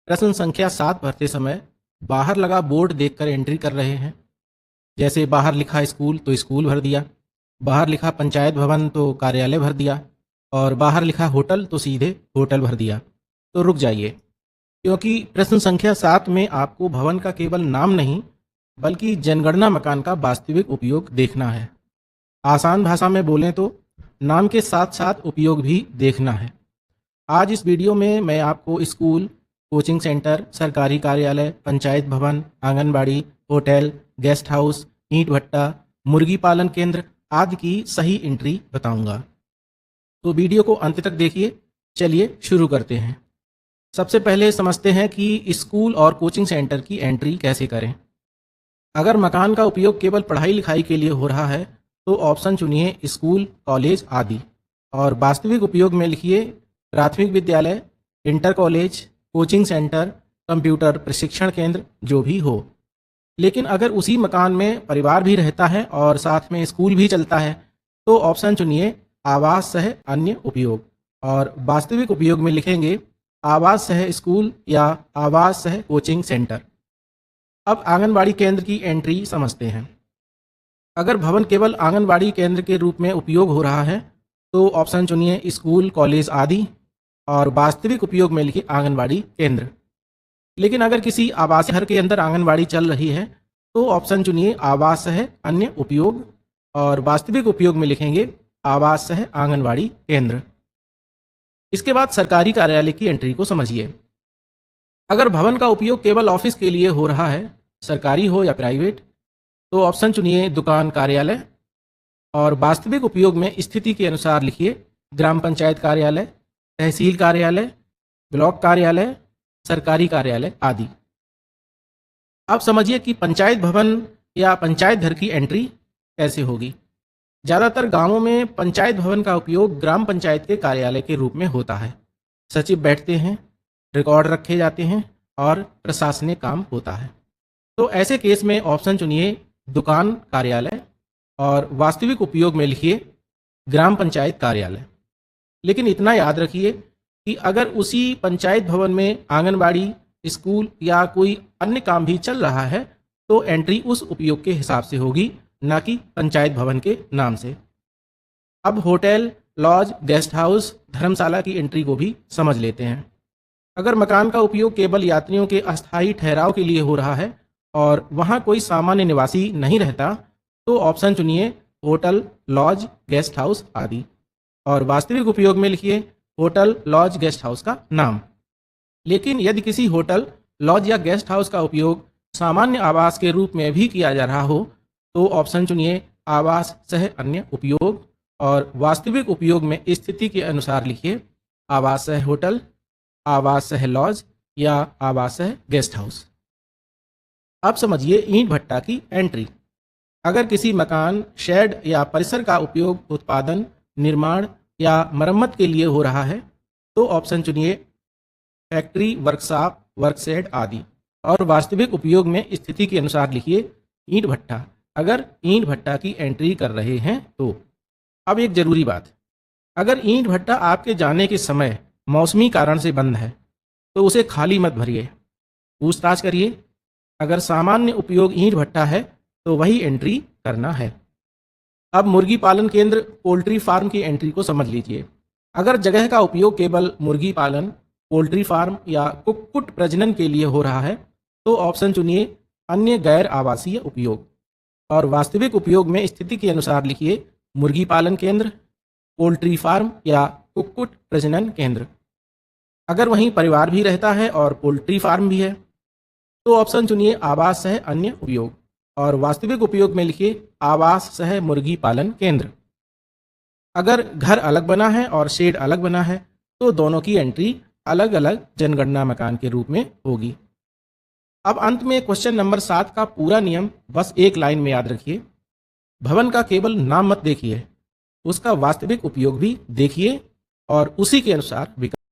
प्रश्न संख्या 7 भरते समय बाहर लगा बोर्ड देखकर एंट्री कर रहे हैं। जैसे बाहर लिखा स्कूल तो स्कूल भर दिया, बाहर लिखा पंचायत भवन तो कार्यालय भर दिया, और बाहर लिखा होटल तो सीधे होटल भर दिया। तो रुक जाइए, क्योंकि प्रश्न संख्या 7 में आपको भवन का केवल नाम नहीं बल्कि जनगणना मकान का वास्तविक उपयोग देखना है। आसान भाषा में बोलें तो नाम के साथ साथ उपयोग भी देखना है। आज इस वीडियो में मैं आपको स्कूल, कोचिंग सेंटर, सरकारी कार्यालय, पंचायत भवन, आंगनबाड़ी, होटल, गेस्ट हाउस, ईंट भट्टा, मुर्गी पालन केंद्र आदि की सही एंट्री बताऊंगा। तो वीडियो को अंत तक देखिए। चलिए शुरू करते हैं। सबसे पहले समझते हैं कि स्कूल और कोचिंग सेंटर की एंट्री कैसे करें। अगर मकान का उपयोग केवल पढ़ाई लिखाई के लिए हो रहा है तो ऑप्शन चुनिए स्कूल, कॉलेज आदि, और वास्तविक उपयोग में लिखिए प्राथमिक विद्यालय, inter college, coaching centre, computer प्रशिक्षण केंद्र, जो भी हो। लेकिन अगर उसी मकान में परिवार भी रहता है और साथ में स्कूल भी चलता है तो ऑप्शन चुनिए आवास सह अन्य उपयोग, और वास्तविक उपयोग में लिखेंगे आवास सह स्कूल या आवास सह कोचिंग सेंटर। अब आंगनबाड़ी केंद्र की एंट्री समझते हैं। अगर भवन केवल आंगनबाड़ी केंद्र के रूप में उपयोग हो रहा है तो ऑप्शन चुनिए स्कूल, कॉलेज आदि, और वास्तविक उपयोग में लिखिए आंगनबाड़ी केंद्र। लेकिन अगर किसी आवासीय घर के अंदर आंगनबाड़ी चल रही है तो ऑप्शन चुनिए आवास सह अन्य उपयोग, और वास्तविक उपयोग में लिखेंगे आवास सह आंगनबाड़ी केंद्र। इसके बाद सरकारी कार्यालय की एंट्री को समझिए। अगर भवन का उपयोग केवल ऑफिस के लिए हो रहा है, सरकारी हो या प्राइवेट, तो ऑप्शन चुनिए दुकान, कार्यालय, और वास्तविक उपयोग में स्थिति के अनुसार लिखिए ग्राम पंचायत कार्यालय, तहसील कार्यालय, ब्लॉक कार्यालय, सरकारी कार्यालय आदि। अब समझिए कि पंचायत भवन या पंचायत घर की एंट्री कैसे होगी। ज़्यादातर गांवों में पंचायत भवन का उपयोग ग्राम पंचायत के कार्यालय के रूप में होता है। सचिव बैठते हैं, रिकॉर्ड रखे जाते हैं और प्रशासनिक काम होता है। तो ऐसे केस में ऑप्शन चुनिए दुकान, कार्यालय, और वास्तविक उपयोग में लिखिए ग्राम पंचायत कार्यालय। लेकिन इतना याद रखिए कि अगर उसी पंचायत भवन में आंगनबाड़ी, स्कूल या कोई अन्य काम भी चल रहा है तो एंट्री उस उपयोग के हिसाब से होगी, ना कि पंचायत भवन के नाम से। अब होटल, लॉज, गेस्ट हाउस, धर्मशाला की एंट्री को भी समझ लेते हैं। अगर मकान का उपयोग केवल यात्रियों के अस्थायी ठहराव के लिए हो रहा है और वहाँ कोई सामान्य निवासी नहीं रहता तो ऑप्शन चुनिए होटल, लॉज, गेस्ट हाउस आदि, और वास्तविक उपयोग में लिखिए होटल, लॉज, गेस्ट हाउस का नाम। लेकिन यदि किसी होटल, लॉज या गेस्ट हाउस का उपयोग सामान्य आवास के रूप में भी किया जा रहा हो तो ऑप्शन चुनिए आवास सह अन्य उपयोग, और वास्तविक उपयोग में स्थिति के अनुसार लिखिए आवास सह होटल, आवास सह लॉज या आवास सह गेस्ट हाउस। अब समझिए ईंट भट्टा की एंट्री। अगर किसी मकान, शेड या परिसर का उपयोग उत्पादन, निर्माण या मरम्मत के लिए हो रहा है तो ऑप्शन चुनिए फैक्ट्री, वर्कशॉप, वर्कशेड आदि, और वास्तविक उपयोग में स्थिति के अनुसार लिखिए ईंट भट्टा अगर ईंट भट्टा की एंट्री कर रहे हैं तो। अब एक ज़रूरी बात, अगर ईंट भट्टा आपके जाने के समय मौसमी कारण से बंद है तो उसे खाली मत भरिए, पूछताछ करिए। अगर सामान्य उपयोग ईंट भट्टा है तो वही एंट्री करना है। अब मुर्गी पालन केंद्र, पोल्ट्री फार्म की एंट्री को समझ लीजिए। अगर जगह का उपयोग केवल मुर्गी पालन, पोल्ट्री फार्म या कुक्कुट प्रजनन के लिए हो रहा है तो ऑप्शन चुनिए अन्य गैर आवासीय उपयोग, और वास्तविक उपयोग में स्थिति के अनुसार लिखिए मुर्गी पालन केंद्र, पोल्ट्री फार्म या कुक्कुट प्रजनन केंद्र। अगर वहीं परिवार भी रहता है और पोल्ट्री फार्म भी है तो ऑप्शन चुनिए आवास सह अन्य उपयोग, और वास्तविक उपयोग में लिखिए आवास सह मुर्गी पालन केंद्र। अगर घर अलग बना है और शेड अलग बना है तो दोनों की एंट्री अलग अलग जनगणना मकान के रूप में होगी। अब अंत में क्वेश्चन नंबर 7 का पूरा नियम बस एक लाइन में याद रखिए। भवन का केवल नाम मत देखिए, उसका वास्तविक उपयोग भी देखिए और उसी के अनुसार विकल्प